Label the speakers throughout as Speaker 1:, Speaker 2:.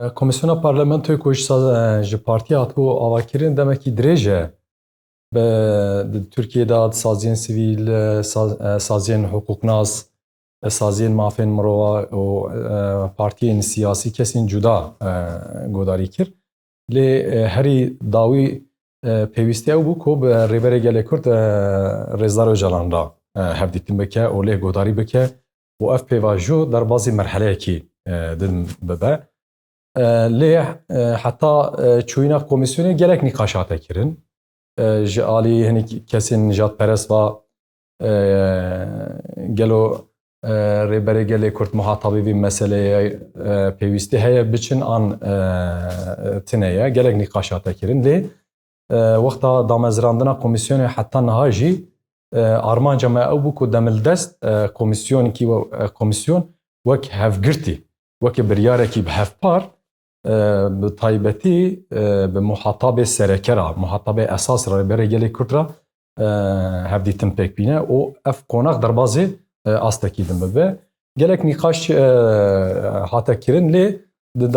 Speaker 1: Komisyona Parlamentoya ku ji partiya hatibû avakirin demekî dirêj e di Tirkiyeyê de saziyên sivîl, saziyên hukuknas, saziyên mafên mirova û partiyên siyasî kesên cuda guhdarî kir. Lê herî dawî pêwîstî ew bû ku bi rêberê gelê Kurd Rêzdar Öcalan re hevdîtin bike û lê guhdarî bike û ev pêvajo derbasî merheleyekî din bibe. Lê heta çûyîna komisyonê gelek nîqaş hate kirin. Ji alî hinekî kesên nijadperest ve gelo rêberê gelê Kurd muhatabî vê meseleyê pêwîstî heye biçin an tune ye gelek nîqaş hate kirin. Lê wexta damezrandina komisyonê heta niha jî armanca me ew bû ku demildest komisyon wek hevgirtî, wekî biryarekî bi hevpar bi taybetî bi muhatabê serekera, muhatabê esas rêberê gelê Kurd re hevdîtin pêk bîne û ev qonak derbasî astekî din bibe. Gelek nîqaş hate kirin lê di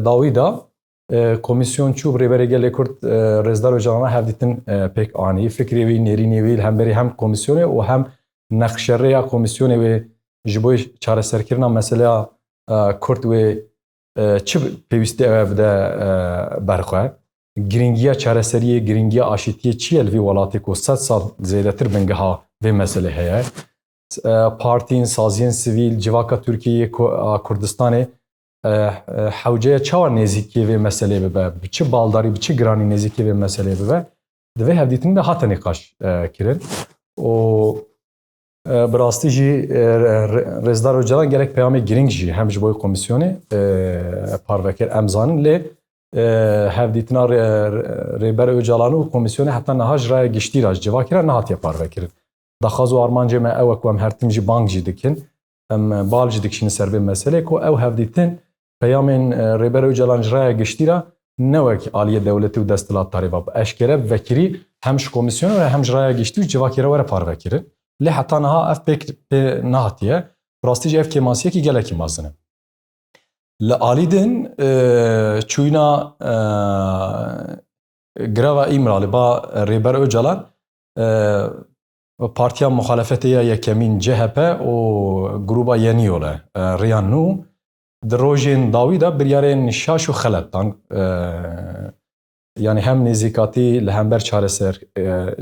Speaker 1: dawî da komisyon çû bi rêberê gelê Kurd Rêzdar Öcalan re hevdîtin pêk anî. Fikrê wî, nêrînê wî hemberî hem komisyonê û hem nexşereya komisyonê wê ji bo çareserkirina meseleya Kurd wê çi pêwîstî ew bide berxwe? Giringiya çareseriyê, giringiya aşîtiyê çi ye li vê welatê ku 100 sal zêdetir bingeha vê meselê heye? Partiyên saziyên sivîl, civaka Tirkiyeyê Kurdistanê hewceya çawa nêzîkiyê vê meselê bibe? Bi çi baldarî, bi çi giranî nêzîkiyê vê meselê bibe? Di vê hevdîtinê de hate nîqaş kirin. û bi rastî jî Rêzdar Öcalan gelek peyamê giring jî hem ji bo komisyonê parvekir em zanin lê hevdîtina rêber Öcalan û komisyonê heta niha ji raya giştî re ji civakê re nehatiye parvekirin. Daxwaz û armancê me ew e ku em her tim jî bang jî dikin, em bal jî dikişînin ser vê meselê ku ew hevdîtin peyamên rêber Öcalan ji raya giştî re ne wek aliyê dewletî û desthilatdarî ve eşkere vekirî hem ji komisyonê re hem ji raya giştî û civakê re were parvekirin. Lê heta niha ev pêk nehatiye. Rastî jî ev kêmasiyekî gelekî mezin e. Li alî din çûyîna greva îmra li ba rêber Öcalan partiya muhalefetê ya yekemîn CHP û gruba Yenî Ole Rêya Nû di rojên dawî de biryarên şaş û xelet dan. Yani hem nêzîkatî li hember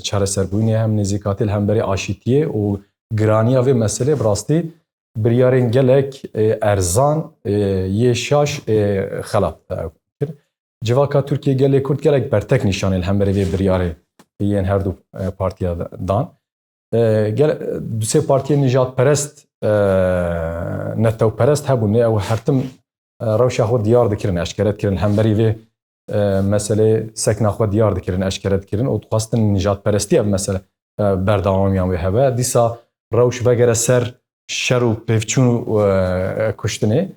Speaker 1: çareserbûnê hem nêzîkatî li hemberî aşîtiyê û giraniya vê meselê bi rastî biryarên gelek erzan yê şaş xelat kir. Civaka Tirkiye gelê Kurd gelek bertek nîşanê li hemberî vê biryarê yên her du partiya dan. Du sê partiyên nijadperest netewperest hebûn lê ew her tim rewşa xwe diyar dikirin, eşkere dikirin hemberî vê meselê sekna xwe diyar dikirin, eşkere dikirin û dixwastin nijadperestî ev mesele berdewamiyan wê hebe. Dîsa rewş vegere ser şer û pêvçûn û kuştinê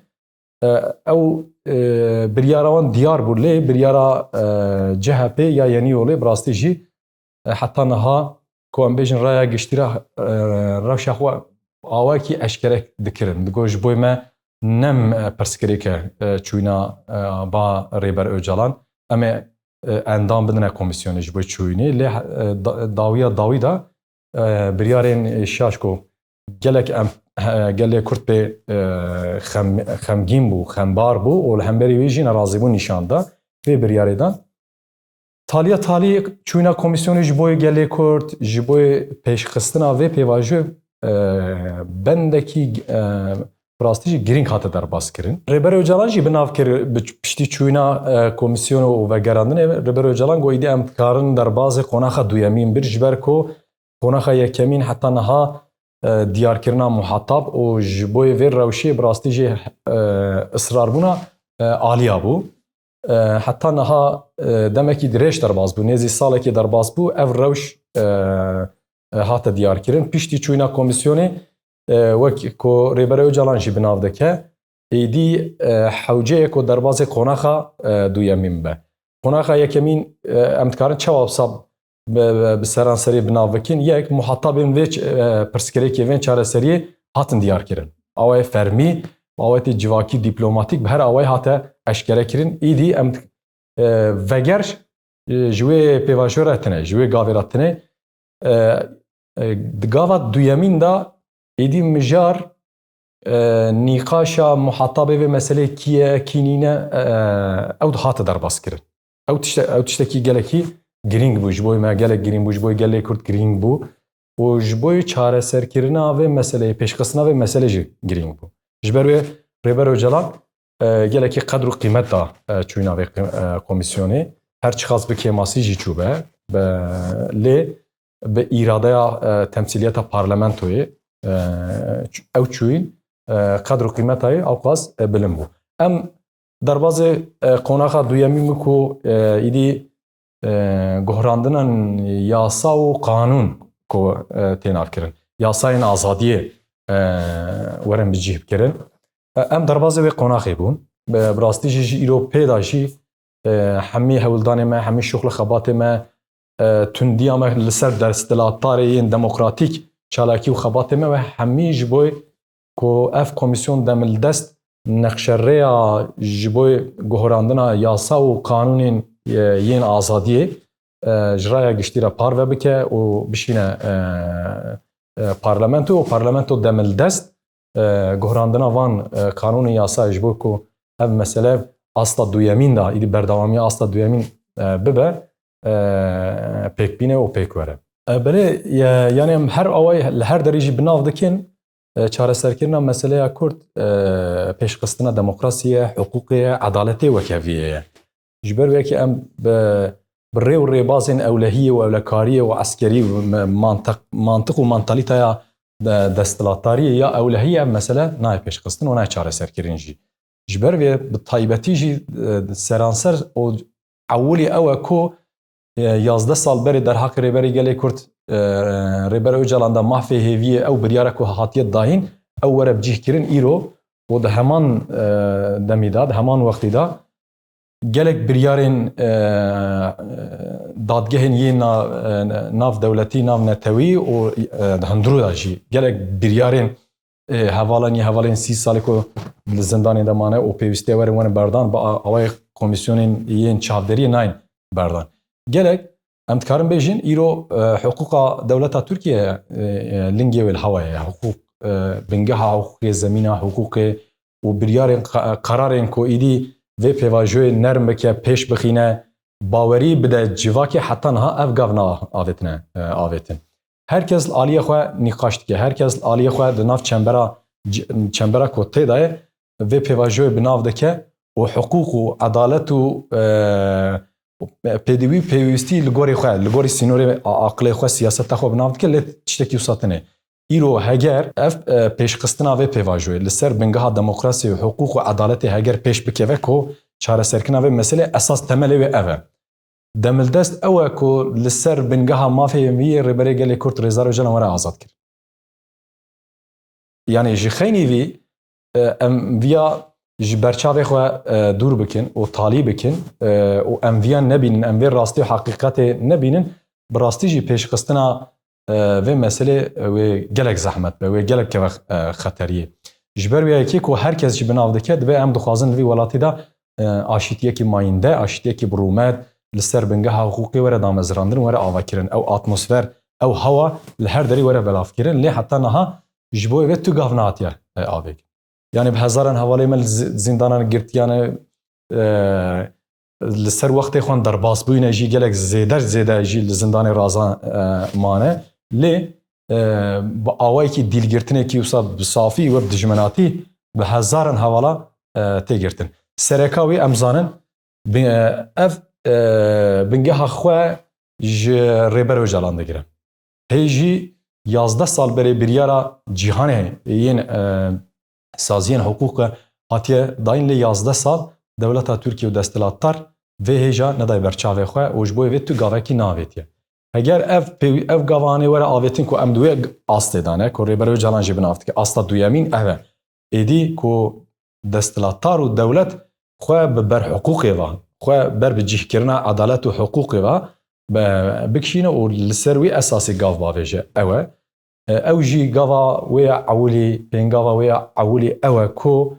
Speaker 1: ew biryara wan diyar bû lê biryara CHP ya Yenî Olê bi rastî jî heta niha ku em bêjin raya giştî re rewşa xwe awakî eşkere dikirin. Digot ji bo me nem pirskirêk e çûyîna ba rêber Öcalan. Em ê endam bidine komisyonê ji bo çûyînê lê dawiya dawî da biryarên şaş ku gelek em gelê Kurd pê xemgîn bû, xembar bû û li hemberî wê jî nerazîbûn nîşan da vê biryarê dan. Taliya talî çûyîna komisyonê ji bo gelê Kurd, ji bo pêşxistina vê pêvajoyê bendekî rastî jî giring hate derbas kirin. Rêber Öcalan jî bi nav kir piştî çûyîna komisyonu û vegerandinê Rêber Öcalan goîdî em dikarin derbasê qonaxa duyemîn bir ji ber ku qonaxa yekemîn heta niha diyarkirina muhatab û ji bo vê rewşê bi rastî jî ısrarbûna aliya bû. Heta niha demekî dirêj derbas bû, nêzî salekî derbas bû ev rewş hate diyarkirin. Piştî çûyîna komisyonê wek ku rêber Öcalan jî bi nav dike êdî hewceyek ku derbasê qonaxa duyemîn be. Qonaxa yekemîn em dikarin çawa wisa bi seranserî bi nav bikin. Yek muhatabên vê pirsgirêkê vê çareseriyê hatin diyarkirin. Ew ê fermî aweti civakî dîplomatîk bi her awayê hate eşkerekirin îdî em veger ji wê pêvajoyê tune ji wê gavê re tune di gava duyemîn da êdî mijar nîqaşa muhetabê vê meselê kî ye kî nîne ew hate derbaskirin. Ew tiştekî gelekî girîng bû ji bo me gelek girîng bû ji bo gelê Kurd girîng bû û ji bo çareserkirina vê meseleyê pêşxistina vê meselê jî girîng bû. Ji ber wê Rêber Öcalan gelekî qedr û qîmet da çûyîna vê komisyonê her çi xas bi kêmasî jî çûbe lê bi îradeya temsîliyeta parlamentoyê ew çûyîn qedr û qîmetayê ew qas bilind bû. Em derbasê qonaxa duyemî min ku îdî guhrandinan yasa û qanûn ku tê navkirin yasayên azadiyê werin bicih bikirin em derbasê vê qonaxê bûn bi rastî jî îro pêda jî hemî hewildanê me hemî şoxla xebatê me tundiya me li ser desthilatdarê yên demokratîk çalakî û xebatê me ve hemî ji bo ku ev komisyon demildest nexşerreya ji bo guhrandina yasa û qanûnên yên azadiyê ji raya giştî re parve bike û bişîne parlamento û parlamento demildest guhrandina van qanûnên yasa ji bo ku ev mesele asla duyemîn da îdî berdewamiya asla duyemîn bibe pêkbîne û pêk were. Belê yani em her awayê li her derê jî binav dikin çareserkirina meseleya Kurd pêşxistina demokrasiyê, hukûkê, edaletê wekeviyê ye. Ji ber wekî em bi rê û rêbazên ewlehiyê û ewlekariyê û eskerî mantık û mantalîteya desthilatdariyê ya ewlehiyê ev mesele nayê pêşxistin û nayê çareserkirin jî. Ji ber vê bi taybetî jî seranser û ewilî ew e ku 11 sal berê derhaqê Rêberê Gelê Kurd Rêber Öcalan da mahfê hêviyê ew biryara ku hatiye dahîn ew were bicihkirin îro û di heman demî da di heman wextî da gelek biryarên dadgehên yên nav dewletî nav netewî û di hundirû da jî gelek biryarên hevalên 30 salê ku li zindanê de mane û pêwîstiyê were wan berdan bi awayê komisyonên yên çavderiyê nayên berdan. Gelek em dikarin bêjin îro hukûqa dewleta Tirkiye lingê wê li hewayê ye. Hukûq bingeha hukûkê zemîna hukûkê û biryarên qararên ku îdî vê pêvajoyê nerm bike pêş bixîne bawerî bide civakê heta niha ev gav avêtine avêtin. Herkes li aliyê xwe nîqaş dike, herkes li aliyê xwe di nav çembera ku tê de ye vê pêvajoyê bi nav dike û hukûq û edalet û pêdivî pêwîstî li gorî xwe li gorî sînorê aqilê xwe siyaseta xwe bi nav dike lê tiştekî wisa tune. Îro heger ev pêşxistina vê pêvajoyê li ser bingeha demokrasiyê û hukûq û edaletê heger pêş bikeve ku çareserkirina vê meselê esas temelê wê ev e. Demildest ew e ku li ser bingeha mafê wî Rêberê Gelê Kurd Rêza Öcalan were azad kir. Yani ji xeynî vî em viya ji berçavê xwe dûr bikin û talî bikin û em viyan nebînin em vê rastî û heqîqetê nebînin bi rastî jî pêşxistina vê meselê wê gelek zehmet be wê gelek keve xeteriyê. Ji ber wê yekê ku herkes jî bi nav dike dibe em dixwazin li vî welatî da aşîtiyekî mayînde, aşîtiyekî bi rûmet li ser bingeha hukûkê were damezrandirin were avakirin. Ew atmosfer, ew hewa li her derî were belavkirin lê heta niha ji bo vê tu gav nehatiye avêk. Yani bi hezaran hevalê me li zindanan girtiyane li ser wextê xwe derbas bûyne jî gelek zêde jî li zindanê razan mane lê bi awayekî dîlgirtinekî wisa bi safî we bi dijminatî bi hezaran hevala têgirtin. Sereka wê em zanin ev bingeha xwe ji Rêber Öcalan digire. Hê jî 11 sal berê biryara cîhanê yên saziyên hukûk hatiye dayîn lê 11 sal dewleta Tirkiye û desthilatdar vê hêja neday berçavê xwe û ji bo vê tu gavekî navêtiye. Heger ev gavanê were avêtin ku em duê astê dane ku Rêber Öcalan jî binav dike asta duyemîn ev e. Êdî ku desthilatdar û dewlet xwe bi ber hukûkê ve xwe ber bi cihkirina edalet û hukûkê ve bikişîne û li ser wî esasî gav bavêje ew e. Ew jî gava wê ewilî pêngava wê ewilî ew e ku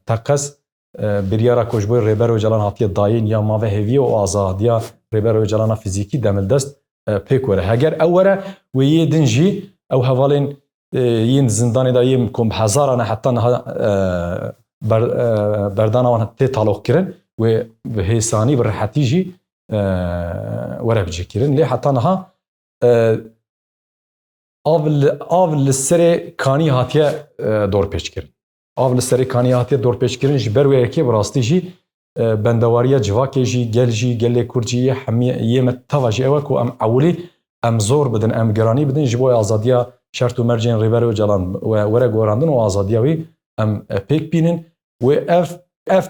Speaker 1: تقص بریارا کجبوی ریبر و جلان هاتیه داین یا ماوه هویه و آزادیا ریبر و جلان فیزیکی دمل دست پیکوره هگر اوره و یه دنجی او حوالین ین زندانی دا یم کم هزارانه حتی نها بردان آن تی طالق کرن و به حسانی برحتی جی وره بجی کرن لی حتی نها آول لسر کانی هاتیه دور پیش کرن آول لسر کانی هاتیه دور پیش کرن جبر و یکی براستی جی بندواریا جواکی جی گل جی گل کرجی همیه یم تواجی اوه کو ام اولی ام زور بدن ام گرانی بدن جبوی آزادیا شرط و مرجین ریبر و جلان و وره گوراندن و آزادیاوی ام پیک بینن و اف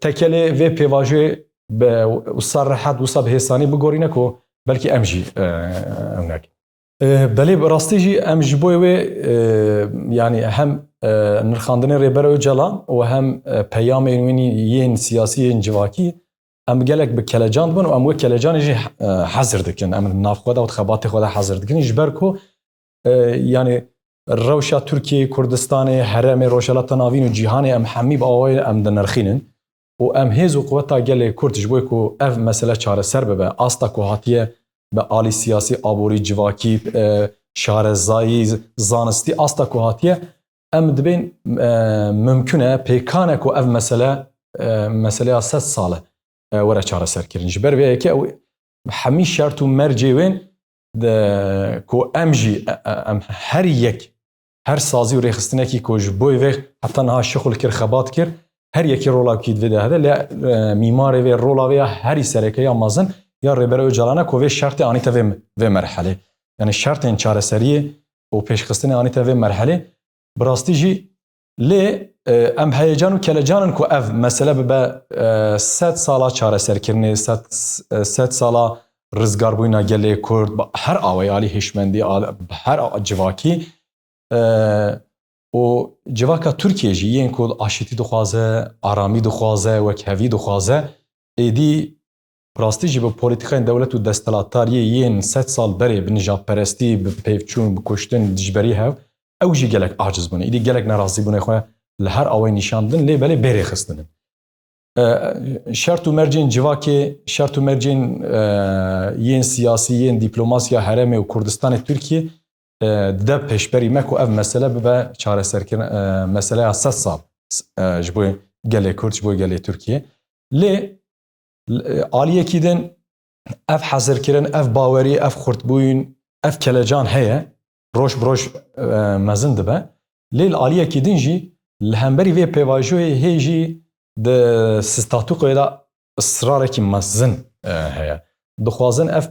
Speaker 1: تکلی و پیواجوی و صرحت و صب حسانی بگورینه کو بلکه ام جی امنک بله براستی جی ام جبوی و یعنی هم نرخاندن ریبر و جلان و هم پیام اینوینی یین سیاسی یین جواکی ام گلک به کلجان بون و ام و کلجان جی حذر دکن ام ناف خدا و خبات خدا حذر دکن جبر کو یعنی روشا ترکیه کردستان حرم روشالات ناوین و جهان ام حمی با آوای ام دنرخینن و ام هیز و قوتا گل کردش بوی کو اف مسئله چاره سر ببه آستا کو هاتیه به آلی سیاسی آبوری جواکی شارزایی زانستی آستا کو هاتیه ام دبین ممکنه پیکانه کو اف مسئله 100 ساله وره چاره سر کرن جبر وی که حمی شرط و مرجوین کو ام جی ام هر یک هر سازی و ریخستنه کی کوج بوی و حتی نها شغل کر خبات کر هر یکی رولا کید ویده هده لی میمار و رولا و هری سرکه یا مازن یا ریبره و جلانه کو و شرط آنیتا و مرحله یعنی شرط این چاره سریه و پیشخستن آنیتا و مرحله براستی جی لی ام هیجان و کلجانن کو اف مسئله به 100 سالا چاره سر کرنه 100 سالا رزگار بوینا گله کرد با هر آوای آلی هشمندی هر جواکی و جواکا ترکیه جی یین کود آشتی دخوازه آرامی دخوازه و کهوی دخوازه ایدی براستی جی با پولیتیکای دولت و دستلاتاری یین 100 سال بره بنجاب پرستی بپیفچون بکشتن دجبری هاو او جی گلک عاجز بونه ایدی گلک نرازی بونه خواه لهر آوای نشاندن لی بله بره خستنن شرط و مرجین جواکی شرط و مرجین یین سیاسی یین دیپلوماسیا حرم و کردستان ترکیه ده پیشبری مکو اف مسئله به چاره سرکن مسئله 100 سال جبوی گله کرد جبوی گله ترکیه لی آلیه کیدن اف حذر کرن اف باوری اف خورتبوین اف کلجان هیا روش بروش مزن دبه لی آلیه کیدن جی لهمبری وی پیواجوی هیجی ده ستاتوقی دا اصرار کی مزن هیا دخوازن اف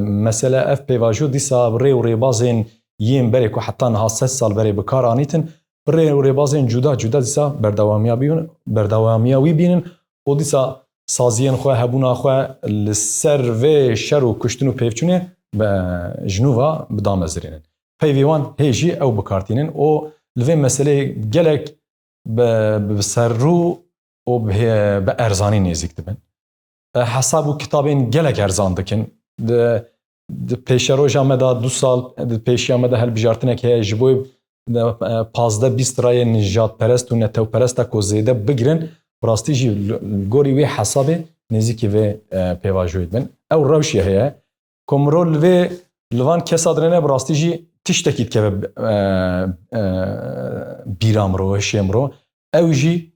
Speaker 1: مسئله اف پیواجو دیسا ری و ریبازین یین بری که حتی نها 100 سال بری بکار آنیتن ری و ریبازین جدا دیسا بردوامیاوی بینن و دیسا سازین خواه هبونا خواه لسر و شر و کشتن و پیفچونه به جنوبا بدامزرینن پیویوان هیجی او بکارتینن و لوی مسئله گلک بسر رو و به ارزانی نزدیک دبن حساب و کتابین گلک ارزان دکن پیش روز آمده 2 سال پیش آمده هل بجارتنه که جبوی 15-20 رای نجات پرست و نتو پرست کو زیده بگیرن براستی جی گوری وی حساب نزدیکی و پیواجوید بن او روشی هیا کمرول و لوان کسادرنه براستی جی تشتکید که بیرام رو شیم رو او جی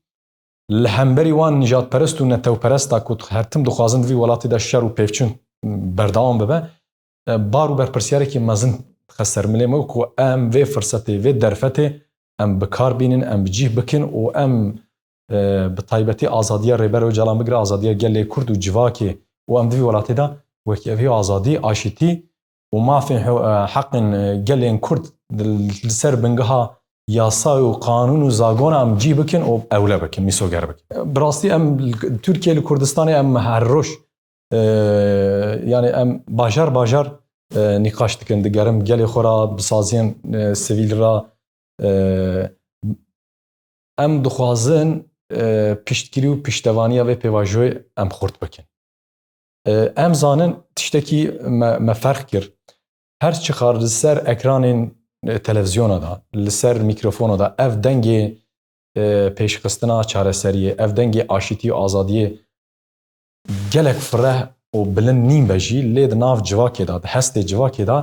Speaker 1: لهمبری وان نجات پرست و نتو پرست تا کود هرتم دخوازند وی ولاتی دا شر و پیفچون بردوام ببه بارو بر پرسیاره که مزن خسر ملیمو که ام وی فرصتی وی درفتی ام بکار بینن ام بجیه بکن و ام بطایبتی آزادی ریبر و جلان بگره آزادی گلی کرد و جواکی و ام دوی ولاتی دا وکی اوی آزادی آشتی و ما فی حق گلی کرد لسر بنگها یاسا و قانون و زاگون ام جی بکن و اوله بکن میسوگر بکن براستی ام ترکیه لکردستان ام هر روش یعنی ام باجار نقاش دکن دگرم گلی خورا بسازین سویل را ام دخوازن پشتگیری و پشتوانی و پیواجوی ام خورد بکن ام زانن تشتکی مفرق کرد هر چی خارج سر اکران تلویزیون دا لسر میکروفون دا اف دنگی pêşxistina çareseriyê, ev dengê aşîtî û azadiyê gelek fireh û bilind nîn be jî lê di nav civakê da, di hestê civakê da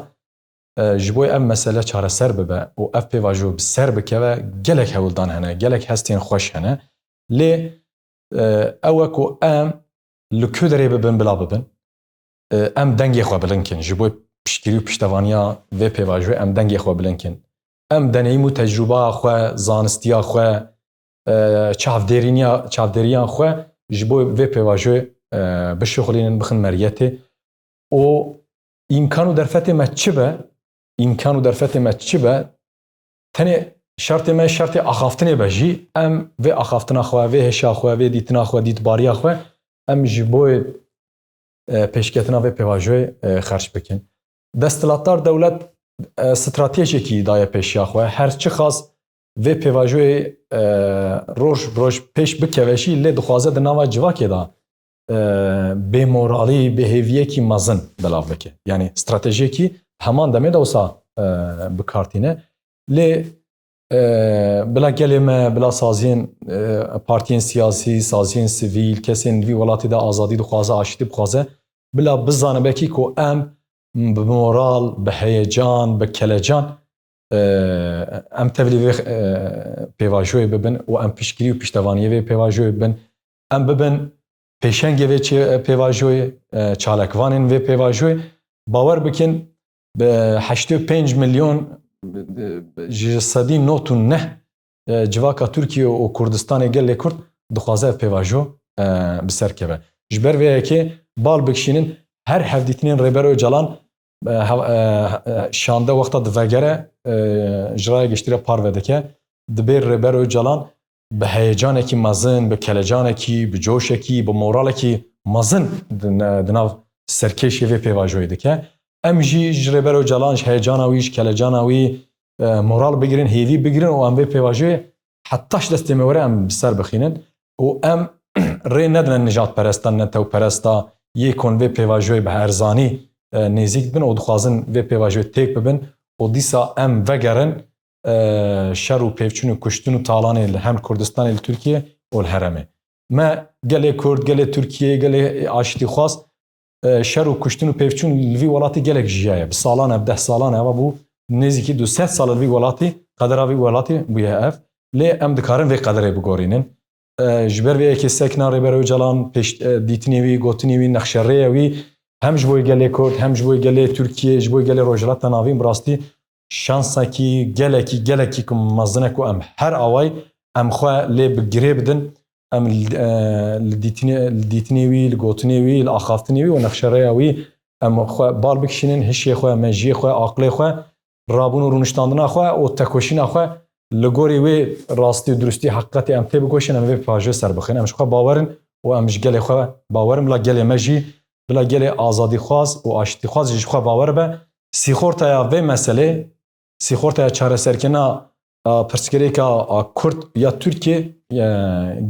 Speaker 1: ji bo ev mesele çareser bibe û ev pêvajo bi ser bikeve gelek hewildan hene, gelek hestên xweş hene. Lê ew e ku em li ku derê bibin bila bibin, em dengê xwe bilinkin ji bo piştgirî û piştevaniya vê pêvajoyê em dengê xwe bilinkin. Em deneyîm û tecrübaya xwe, zanistiya xwe, çavdêriyan xwe ji bo vê pêvajoyê bişixulînin bixin meriyetê û îmkan û derfetê me çi be? İmkan û derfetê me çi be? Tenê şertê me şertê axaftinê be jî em vê axaftina xwe, vê hêşa xwe, vê dîtina xwe, dîtbariya xwe em ji bo pêşketina vê pêvajoyê xerç bikin. Desthilatdar dewlet stratejekî daye pêşiya xwe, her çi xas vê pêvajoyê roj bi roj pêş bikeve jî lê dixwaze di nava civakê da bêmoralî, bêhêviyekî mezin belav bike. Yani stratejiyekî heman demê de wisa bikartîne. Lê bila gelê me, bila saziyên partiyên siyasî, saziyên sivîl, kesên vî welatê de azadî dixwaze, aşîtî bixwaze, bila bizanibekî ku em bi moral, bi heyecan, bi kelecan em tevlî vê pêvajoyê bibin û em piştgirî û piştevaniyê vê pêvajoyê bibin. Em bibin pêşengê vê pêvajoyê, çalekvanên vê pêvajoyê, bawer bikin bi 85 milyon ji sedî not û neh civaka Tirkiye û Kurdistanê gelê Kurd dixwaze ev pêvajo bi ser keve. Ji ber vê yekê bal bikişînin her hevdîtinên Rêber Öcalan şande wexta divegere ji raya geştîre parve dike. Dibê Rêber Öcalan bi heyecanekî mezin, bi kelecanekî, bi coşekî, bi moralekî mezin di nav serkêşê vê pêvajoyê dike. Em jî ji Rêber Öcalan ji heyecana wî, ji kelecana wî moral bigirin, hêvî bigirin û em vê pêvajoyê hetaş destê me were em bi ser bixînin û em rê nedine nijadperestan, ne tewperesta yê kon vê pêvajoyê bi erzanî nêzik bin û dixwazin vê pêvajoyê têk bibin û dîsa em vegerin şer û pêvçûn û kuştin û talanê li hem Kurdistanê li Tirkiye û li heremê. Me gelê Kurd, gelê Tirkiye, gelê aşîtî xwas şer û kuştin û pêvçûn li vî welatê gelek jiyaye. Bi salan ev, 10 salan ev bû nêzîkî 200 sal li vî welatê, qedera vî welatê bûye ev. Lê em dikarin vê qederê bigorînin. Ji ber vê yekê sekna Rêber Öcalan, dîtinê wî, gotinê wî, nexşereyê wî hem ji bo gelê Kurd, hem ji bo gelê Tirkiye, ji bo gelê Rojhilata Navîn bi rastî şansekî gelekî ku mezin e ku em her away em xwe lê bi girê bidin, em li dîtinê wî, li gotinê wî, li axaftinê wî û nexşereya wî em xwe bal bikişînin hişyê xwe, mejiyê xwe, aqlê xwe, rabûn û rûniştandina xwe û tekoşîna xwe li gorî wê rastî û durustî heqîqetê em tê bikoşin, em vê pêvajoyê ser bixin. Em ji xwe bawerin û em ji gelê xwe bawerin bila gelê me jî bila gelê azadîxwaz û aşîtîxwaz jî ji xwe bawer be. Sîxortaya vê meselê, sîxortaya çareserkirina pirsgirêka Kurd ya Tirkiye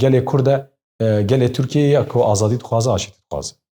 Speaker 1: gelê Kurd e gelê Tirkiye ya ku azadî dixwaze, aşîtî dixwaze.